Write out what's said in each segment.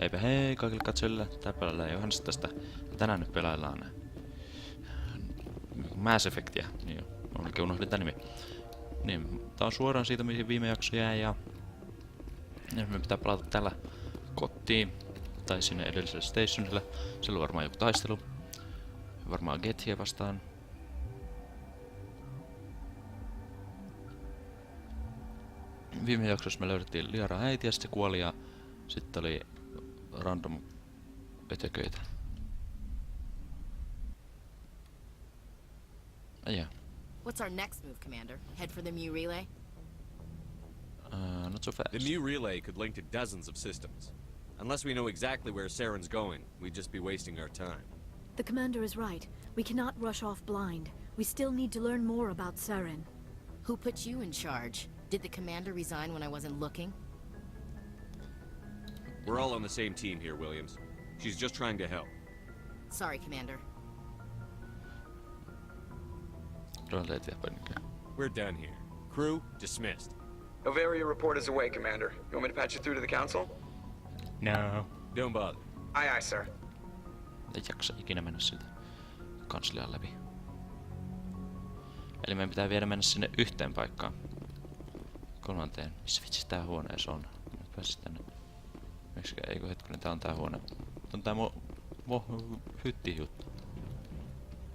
Heipä hei kaikille katsojille, tää pelaillaan Johannes tästä. Ja tänään nyt pelaillaan Mass Effectia. Niin, onnekin unohdin tää nimi. Niin, tää on suoraan siitä, mihin viime jakso jäi ja me pitää palata tällä kotiin. Tai sinne edelliselle stationille. Siellä on varmaan joku taistelu. Varmaan Gethiä vastaan. Viime jaksossa me löydettiin Liaran äiti ja sitten se kuoli ja sitten oli random ötököitä. Yeah. What's our next move, Commander? Head for the Mu relay? Not so fast. The Mu relay could link to dozens of systems. Unless we know exactly where Saren's going, we'd just be wasting our time. The Commander is right. We cannot rush off blind. We still need to learn more about Saren. Who put you in charge? Did the Commander resign when I wasn't looking? We're all on the same team here, Williams. She's just trying to help. Sorry, Commander. We're done here. Crew, dismissed. Novaria report is away, Commander. You want me to patch you through to the Council? No. Don't bother. Aye, aye, sir. Ei jaksa ikinä mennä siltä kanslian läpi. Eli meidän pitää vielä mennä sinne yhteen paikkaan. Kolmanteen. Missä vitsi tää huoneessa on? Nyt pääsis tänne. Miksikään, eikö hetkinen, tää on tää huone. On tää hytti juttu.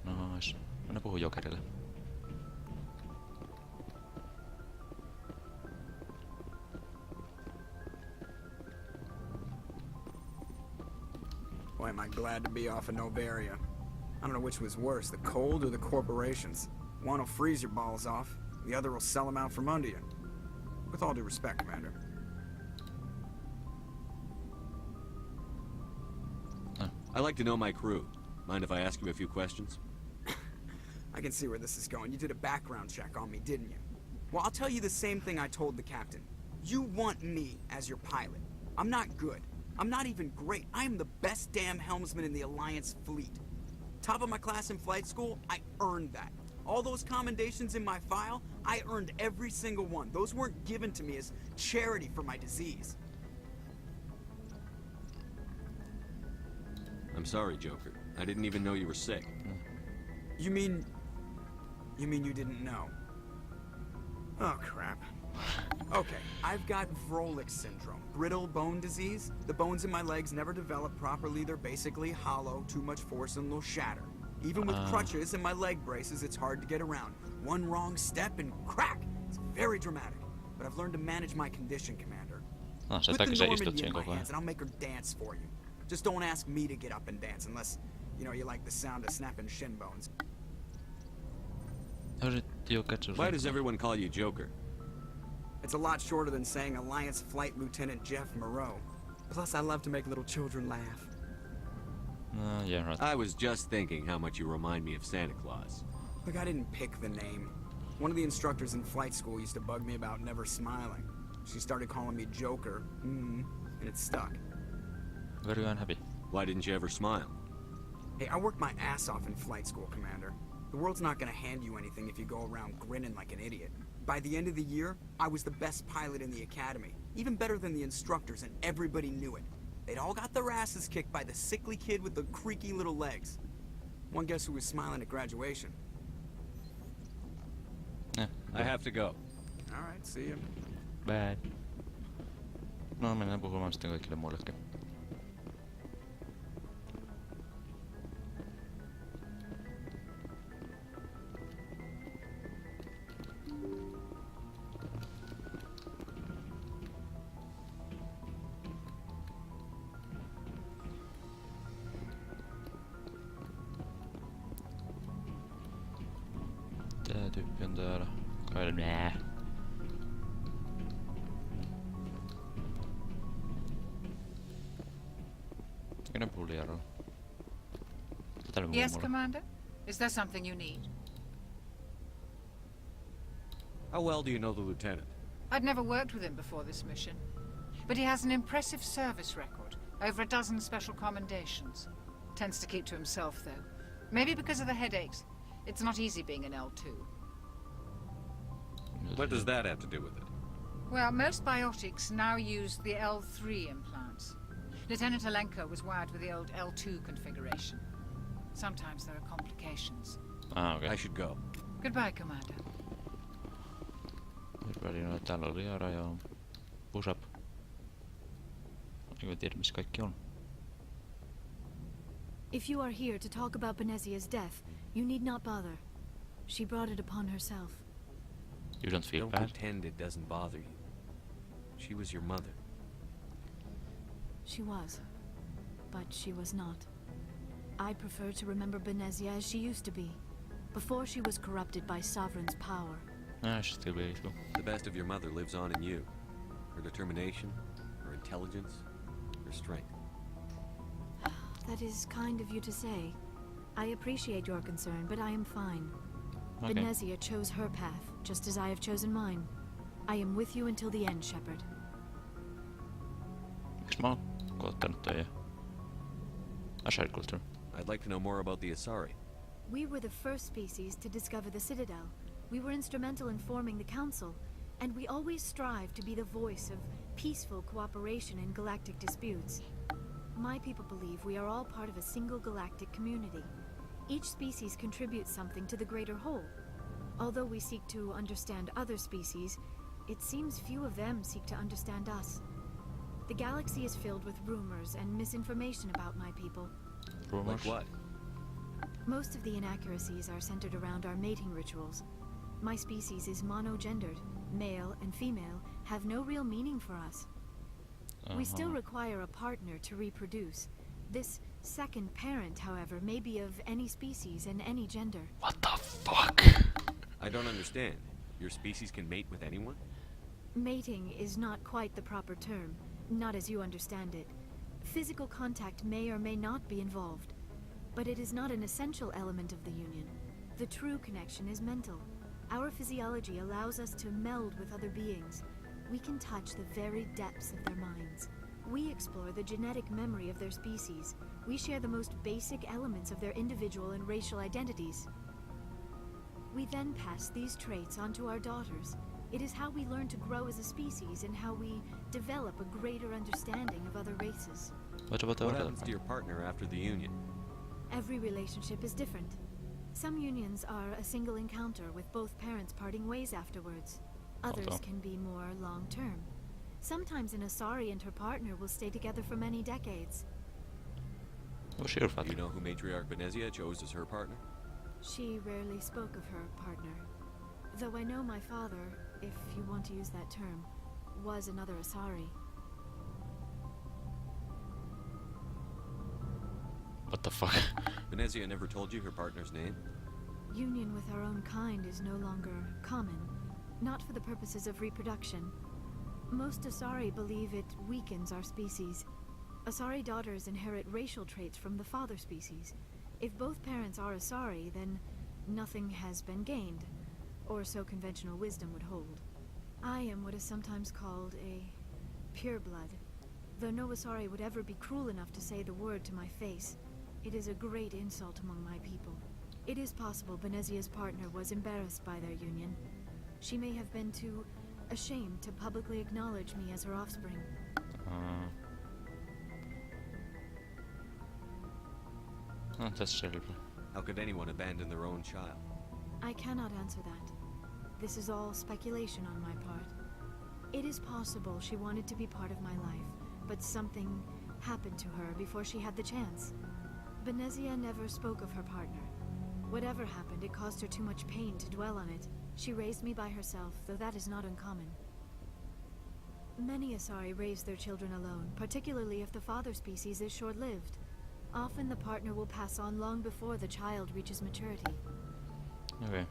Nois. Mennään puhun Jokerille. Boy, am I glad to be off of Novaria. I don't know which was worse, the cold or the corporations. One will freeze your balls off, the other will sell them out from under you. With all due respect, Commander. I like to know my crew. Mind if I ask you a few questions? I can see where this is going. You did a background check on me, didn't you? Well, I'll tell you the same thing I told the captain. You want me as your pilot. I'm not good. I'm not even great. I am the best damn helmsman in the Alliance fleet. Top of my class in flight school, I earned that. All those commendations in my file, I earned every single one. Those weren't given to me as charity for my disease. I'm sorry, Joker. I didn't even know you were sick. You mean you didn't know? Oh, crap. Okay, I've got Vrolik syndrome, brittle bone disease. The bones in my legs never develop properly. They're basically hollow, too much force and they'll shatter. Even with crutches and my leg braces, it's hard to get around. One wrong step and crack! It's very dramatic. But I've learned to manage my condition, Commander. Put the Normandy in my hands and I'll make her dance for you. Just don't ask me to get up and dance unless, you like the sound of snapping shin bones. Why does everyone call you Joker? It's a lot shorter than saying Alliance Flight Lieutenant Jeff Moreau. Plus, I love to make little children laugh. Yeah, right. I was just thinking how much you remind me of Santa Claus. Look, I didn't pick the name. One of the instructors in flight school used to bug me about never smiling. She started calling me Joker, and it stuck. Very unhappy. Why didn't you ever smile? Hey, I worked my ass off in flight school, Commander. The world's not gonna hand you anything if you go around grinning like an idiot. By the end of the year, I was the best pilot in the academy. Even better than the instructors, and everybody knew it. They'd all got their asses kicked by the sickly kid with the creaky little legs. One guess who was smiling at graduation? I have to go. Alright, see you. Bad. No, mennään puhumaan sitten kaikille muillekin. Tää tyyppi on täällä. Kai nää. Gonna pull the arrow. Yes, Commander? Is there something you need? How well do you know the lieutenant? I'd never worked with him before this mission. But he has an impressive service record. Over a dozen special commendations. Tends to keep to himself, though. Maybe because of the headaches. It's not easy being an L2. What does that have to do with it? Well, most biotics now use the L3 implants. Lieutenant Alenko was wired with the old L2 configuration. Sometimes there are complications. Ah, okei. I should go. Goodbye, Commander. No, täällä oli Jara ja push up. Enkä tiedä missä kaikki on. If you are here to talk about Benezia's death, you need not bother. She brought it upon herself. You don't feel Don't bad? pretend it doesn't bother you. She was your mother. She was. But she was not. I prefer to remember Benezia as she used to be, before she was corrupted by Sovereign's power. Ah, she's still beautiful. The best of your mother lives on in you. Her determination, her intelligence, her strength. That is kind of you to say. I appreciate your concern, but I am fine. Okay. Benezia chose her path, just as I have chosen mine. I am with you until the end, Shepard. Miksi mä oon koottanut toi ja... I shared culture. I'd like to know more about the Asari. We were the first species to discover the Citadel. We were instrumental in forming the Council, and we always strive to be the voice of peaceful cooperation in galactic disputes. My people believe we are all part of a single galactic community. Each species contributes something to the greater whole. Although we seek to understand other species, it seems few of them seek to understand us. The galaxy is filled with rumors and misinformation about my people. Rumors? Like what? Most of the inaccuracies are centered around our mating rituals. My species is monogendered. Male and female have no real meaning for us. We still require a partner to reproduce. This second parent, however, may be of any species and any gender. What the fuck? I don't understand. Your species can mate with anyone? Mating is not quite the proper term, not as you understand it. Physical contact may or may not be involved, but it is not an essential element of the union. The true connection is mental. Our physiology allows us to meld with other beings. We can touch the very depths of their minds. We explore the genetic memory of their species. We share the most basic elements of their individual and racial identities. We then pass these traits on to our daughters. It is how we learn to grow as a species and how we develop a greater understanding of other races. What happens to your partner after the union? Every relationship is different. Some unions are a single encounter with both parents parting ways afterwards. Others can be more long-term. Sometimes an Asari and her partner will stay together for many decades. What's your Do father? you know who Matriarch Benezia chose as her partner? She rarely spoke of her partner. Though I know my father, if you want to use that term, was another Asari. What the fuck? Benezia never told you her partner's name? Union with our own kind is no longer common, not for the purposes of reproduction. Most Asari believe it weakens our species. Asari daughters inherit racial traits from the father species. If both parents are Asari, then nothing has been gained, or so conventional wisdom would hold. I am what is sometimes called a pureblood. Though no Asari would ever be cruel enough to say the word to my face, it is a great insult among my people. It is possible Benezia's partner was embarrassed by their union. She may have been too ashamed to publicly acknowledge me as her offspring. That's terrible. How could anyone abandon their own child? I cannot answer that. This is all speculation on my part. It is possible she wanted to be part of my life, but something happened to her before she had the chance. Benezia never spoke of her partner. Whatever happened, it caused her too much pain to dwell on it. She raised me by herself, though that is not uncommon. Many Asari raise their children alone, particularly if the father species is short-lived. Often the partner will pass on long before the child reaches maturity. Okay.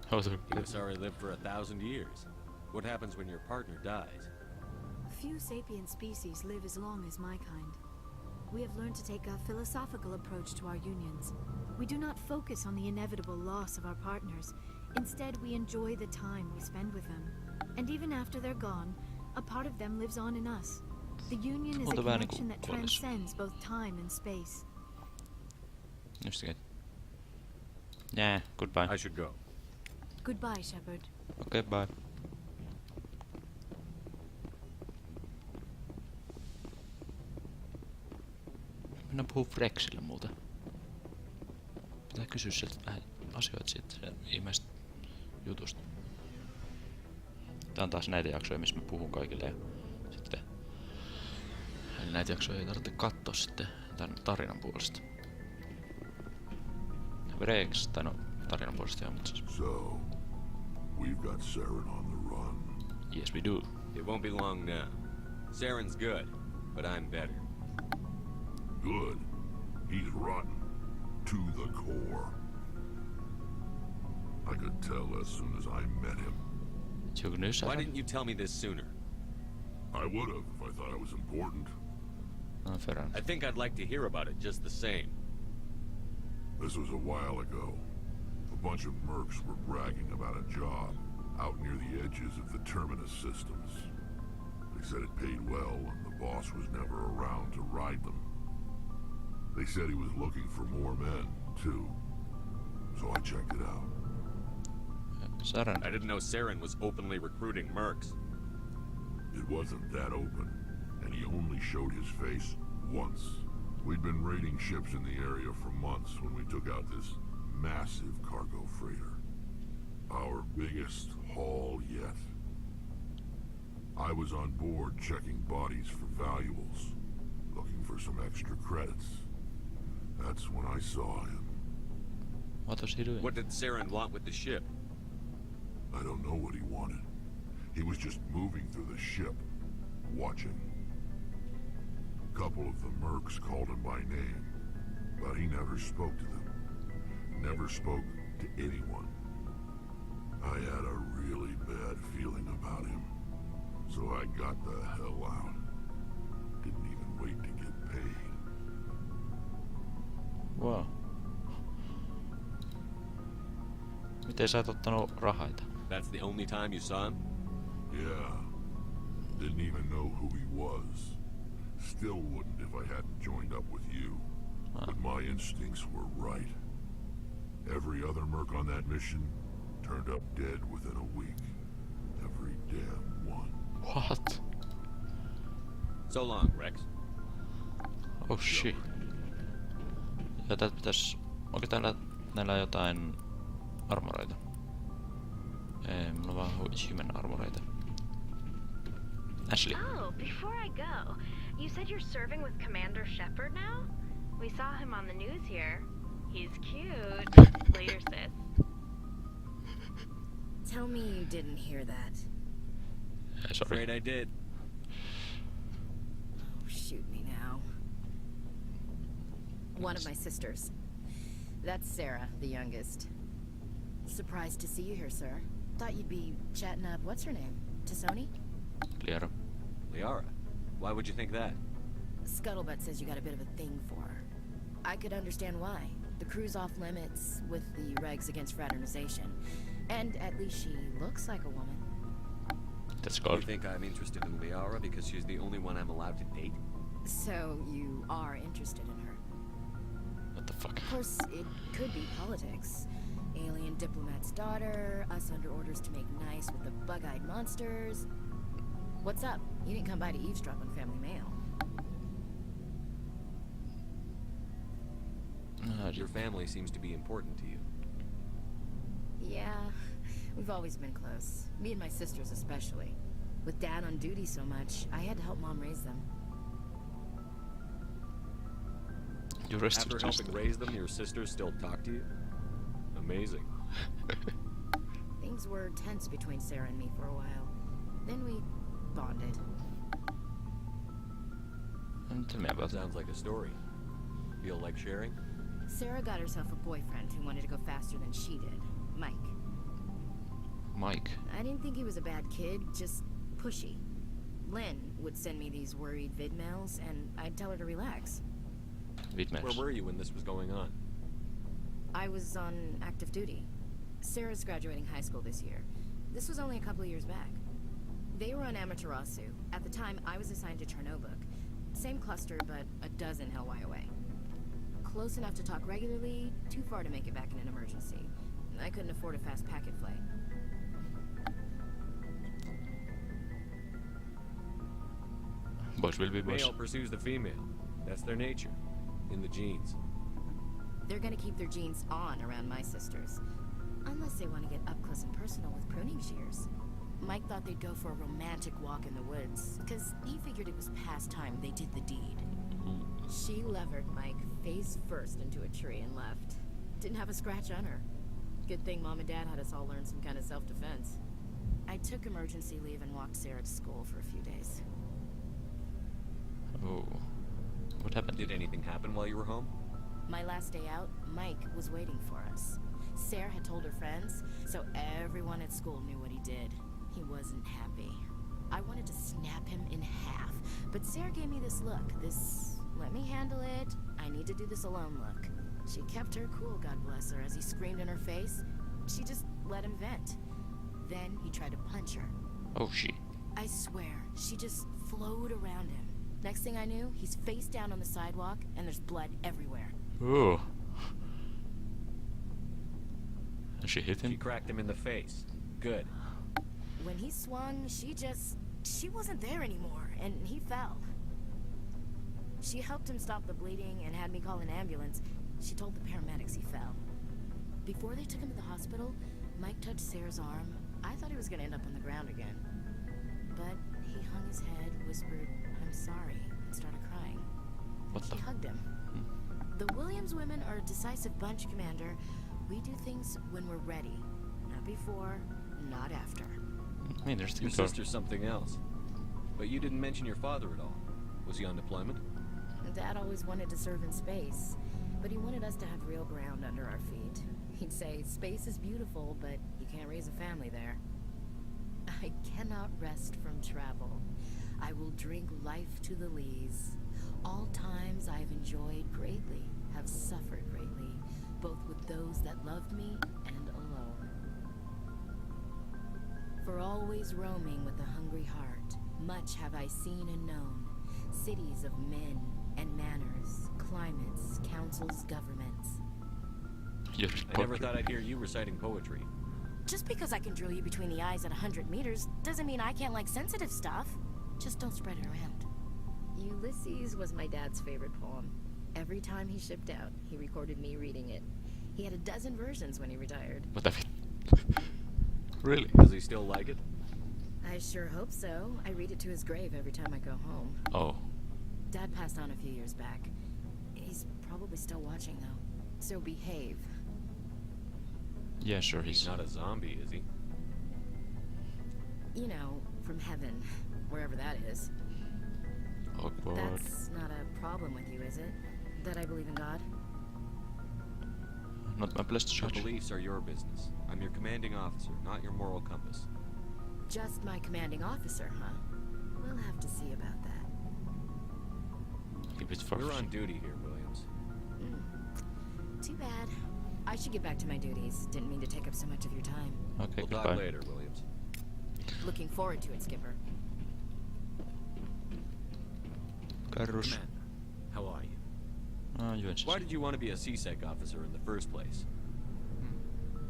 How's it? You Asari lived for 1,000 years. What happens when your partner dies? Few sapient species live as long as my kind. We have learned to take a philosophical approach to our unions. We do not focus on the inevitable loss of our partners. Instead, we enjoy the time we spend with them. And even after they're gone, a part of them lives on in us. The union is a connection that transcends both time and space. Just yeah, goodbye. I should go. Goodbye, Shepard. Okay, bye. mennään puhuu Frexille muuten. Pitää kysyä sieltä vähän asioita siitä ihmeestä jutusta. Tää on taas näitä jaksoja, missä mä puhun kaikille ja sitten... Eli näitä jaksoja ei tarvitse katsoa sitten tän tarinan puolesta. Frex, tai no tarinan puolesta joo, mutta siis... So, we've got Saren on the run. Yes we do. It won't be long now. Saren's good, but I'm better. Good. He's rotten. To the core. I could tell as soon as I met him. Joku nyssä. Why didn't you tell me this sooner? I would have if I thought it was important. No, fair enough. I think I'd like to hear about it just the same. This was a while ago. A bunch of mercs were bragging about a job out near the edges of the Terminus systems. They said it paid well and the boss was never around to ride them. They said he was looking for more men, too. So I checked it out. Saren. I didn't know Saren was openly recruiting mercs. It wasn't that open, and he only showed his face once. We'd been raiding ships in the area for months when we took out this massive cargo freighter. Our biggest haul yet. I was on board checking bodies for valuables, looking for some extra credits. That's when I saw him. What was he doing? What did Saren want with the ship? I don't know what he wanted. He was just moving through the ship, watching. A couple of the mercs called him by name, but he never spoke to them. Never spoke to anyone. I had a really bad feeling about him, so I got the hell out. Didn't even wait to get paid. Wow. Miten sä oot ottanut rahaita? That's the only time you saw him? Yeah. Didn't even know who he was. Still wouldn't if I hadn't joined up with you. But my instincts were right. Every other merc on that mission turned up dead within a week. Every damn one. What? So long, Rex. Oh shit. Ja täältä pitäis... Onko näillä jotain armoreita? Ei, mulla on vaan human armoreita. Ashley. Oh, before I go, you said you're serving with Commander Shepard now? We saw him on the news here. He's cute. Later, sis. Tell me you didn't hear that. Sorry. Afraid I did. Oh, shoot me now. One of my sisters. That's Sarah, the youngest. Surprised to see you here, sir. Thought you'd be chatting up, what's her name? Tassoni? Liara. Liara? Why would you think that? Scuttlebutt says you got a bit of a thing for her. I could understand why. The crew's off limits with the regs against fraternization. And at least she looks like a woman. That's You good. think I'm interested in Liara because she's the only one I'm allowed to date? So you are interested in her. What the fuck? Of course, it could be politics. Alien diplomat's daughter, us under orders to make nice with the bug-eyed monsters. What's up? You didn't come by to eavesdrop on family mail. Your family seems to be important to you. Yeah, we've always been close. Me and my sisters especially. With Dad on duty so much, I had to help Mom raise them. You rest After helping raise them, your sisters still talk to you? Amazing. Things were tense between Sarah and me for a while. Then we bonded. Tell me about that. Sounds like a story. Feel like sharing? Sarah got herself a boyfriend who wanted to go faster than she did. Mike. Mike. I didn't think he was a bad kid, just pushy. Lynn would send me these worried vid mails, and I'd tell her to relax. Where were you when this was going on? I was on active duty. Sarah's graduating high school this year. This was only a couple of years back. They were on Amaterasu. At the time, I was assigned to Chernobog. Same cluster, but a dozen Hellwire away. Close enough to talk regularly, too far to make it back in an emergency. I couldn't afford a fast packet flight. Boys will be boys. Male pursues the female. That's their nature. in the genes. They're gonna keep their jeans on around my sisters. Unless they want to get up close and personal with pruning shears. Mike thought they'd go for a romantic walk in the woods, because he figured it was past time they did the deed. She levered Mike face first into a tree and left. Didn't have a scratch on her. Good thing Mom and Dad had us all learn some kind of self-defense. I took emergency leave and walked Sarah to school for a few days. Oh. What happened? Did anything happen while you were home? My last day out, Mike was waiting for us. Sarah had told her friends, so everyone at school knew what he did. He wasn't happy. I wanted to snap him in half, but Sarah gave me this look, this let me handle it, I need to do this alone look. She kept her cool, God bless her, as he screamed in her face. She just let him vent. Then he tried to punch her. Oh, shit. I swear, she just flowed around him. Next thing I knew, he's face down on the sidewalk, and there's blood everywhere. Oh. And she hit She him? cracked him in the face. Good. When he swung, she wasn't there anymore, and he fell. She helped him stop the bleeding and had me call an ambulance. She told the paramedics he fell. Before they took him to the hospital, Mike touched Sarah's arm. I thought he was gonna end up on the ground again. But he hung his head, whispered, "I'm sorry," and started crying. What She the? hugged him. The Williams women are a decisive bunch, Commander. We do things when we're ready. Not before, not after. I mean, there's Your two sister's something else. But you didn't mention your father at all. Was he on deployment? Dad always wanted to serve in space, but he wanted us to have real ground under our feet. He'd say, space is beautiful, but you can't raise a family there. I cannot rest from travel. I will drink life to the lees. All times I have enjoyed greatly, have suffered greatly, both with those that loved me and alone. For always roaming with a hungry heart, much have I seen and known, cities of men and manners, climates, councils, governments. I never thought I'd hear you reciting poetry. Just because I can drill you between the eyes at 100 meters doesn't mean I can't like sensitive stuff. Just don't spread it around. Ulysses was my dad's favorite poem. Every time he shipped out, he recorded me reading it. He had a dozen versions when he retired. What the f- Really? Does he still like it? I sure hope so. I read it to his grave every time I go home. Oh. Dad passed on a few years back. He's probably still watching, though. So behave. Yeah, sure, He's not a zombie, is he? You know, from heaven, wherever that is. awkward. That's not a problem with you, is it? That I believe in God? Not my place to Your judge. beliefs are your business. I'm your commanding officer, not your moral compass. Just my commanding officer, huh? We'll have to see about that. Keep it You're first. on duty here, Williams. Too bad. I should get back to my duties. Didn't mean to take up so much of your time. Okay, We'll talk goodbye. later, Williams. Looking forward to it, Skipper. Carros. Commander, how are you? Juoksis. Why did you want to be a CSEC officer in the first place?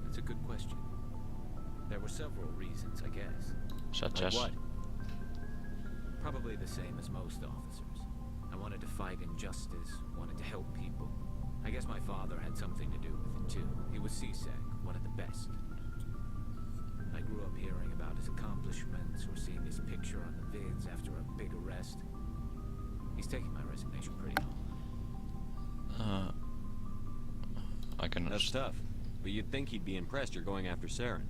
That's a good question. There were several reasons, I guess. Such Like as? what? Probably the same as most officers. I wanted to fight injustice, wanted to help people. I guess my father had something to do with it too. He was CSEC, one of the best. I grew up hearing about his accomplishments or seeing his picture on the vids after a big arrest. He's taking my resignation pretty hard. I can That's understand. tough. But you'd think he'd be impressed you're going after Saren.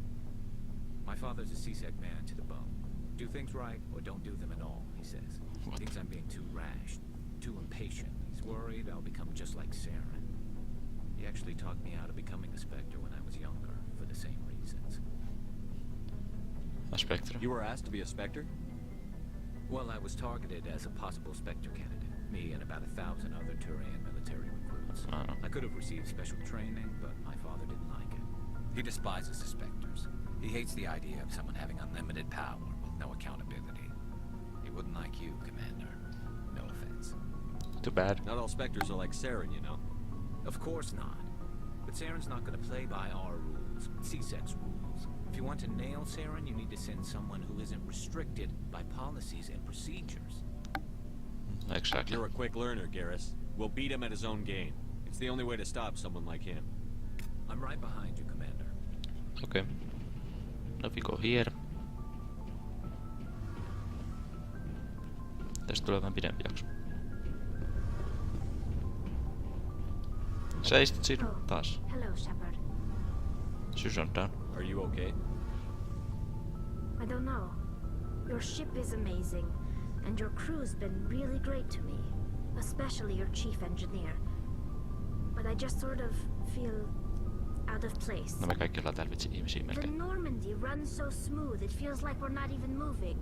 My father's a CSEC man to the bone. Do things right or don't do them at all, he says. What? Thinks I'm being too rash, too impatient. He's worried I'll become just like Saren. He actually talked me out of becoming a Spectre when I was younger, for the same reasons. A Spectre. You were asked to be a Spectre? Well, I was targeted as a possible Spectre candidate. Me and about 1,000 other Turian military recruits. Oh. I could have received special training, but my father didn't like it. He despises the Spectres. He hates the idea of someone having unlimited power with no accountability. He wouldn't like you, Commander. No offense. Too bad. Not all Spectres are like Saren, you know. Of course not. But Saren's not going to play by our rules, CSEC's rules. If you want to nail Saren, you need to send someone who isn't restricted by policies and procedures. Exactly. You're a quick learner, Garrus. We'll beat him at his own game. It's the only way to stop someone like him. I'm right behind you, Commander. Okay. No, we go here. Tästä tulee vähän pidempi jakso. Sä istut siinä taas. Hello, Shepard. Susan down. Are you okay? I don't know. Your ship is amazing, and your crew's been really great to me, especially your chief engineer. But I just sort of feel out of place. No me kaikki ollaan täällä vitsi ihmisiä The melkein. Normandy runs so smooth, it feels like we're not even moving.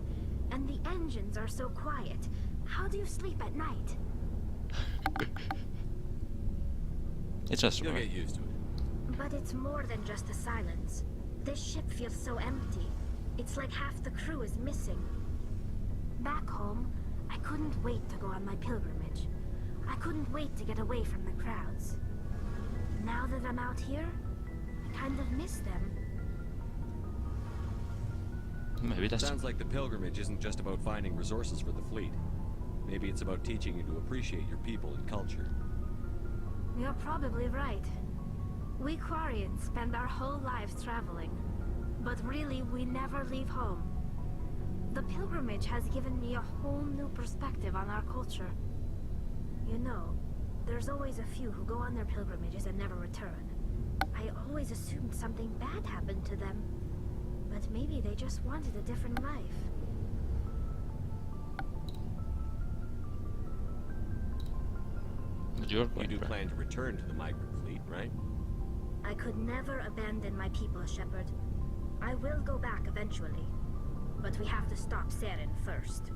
And the engines are so quiet. How do you sleep at night? It's just You'll get used to it. But it's more than just the silence. This ship feels so empty. It's like half the crew is missing. Back home, I couldn't wait to go on my pilgrimage. I couldn't wait to get away from the crowds. Now that I'm out here, I kind of miss them. Maybe that's... Sounds like the pilgrimage isn't just about finding resources for the fleet. Maybe it's about teaching you to appreciate your people and culture. You're probably right. We Quarians spend our whole lives traveling, but really we never leave home. The pilgrimage has given me a whole new perspective on our culture. You know, there's always a few who go on their pilgrimages and never return. I always assumed something bad happened to them, but maybe they just wanted a different life. You do plan to return to the migrant fleet, right? I could never abandon my people, Shepard. I will go back eventually, but we have to stop Seren first.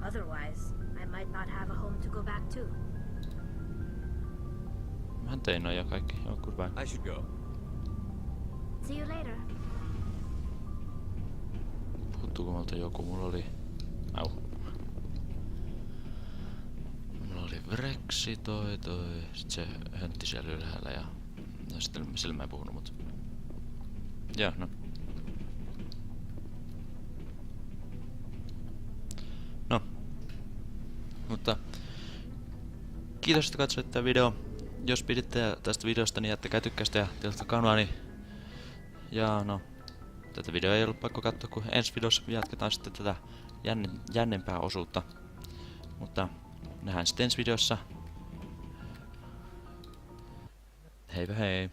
Otherwise, I might not have a home to go back to. Mähän tein noin jo kaikki. Joo, goodbye. I should go. See you later. Puuttuuko multa joku? Mulla oli... Au. Mulla oli Vreksi toi. Sit se höntti siellä ylhäällä ja... No sitten sillä mä en puhunut, mut... Joo, no. No. Mutta... Kiitos, että katsoitte tämä video. Jos piditte tästä videosta, niin jättäkää tykkäystä ja tilatkaa kanaani. Ja no... Tätä videoa ei ollut pakko katsoa, kun ensi videossa jatketaan sitten tätä jännempää osuutta. Mutta nähdään sitten ensi videossa. Heipä hei!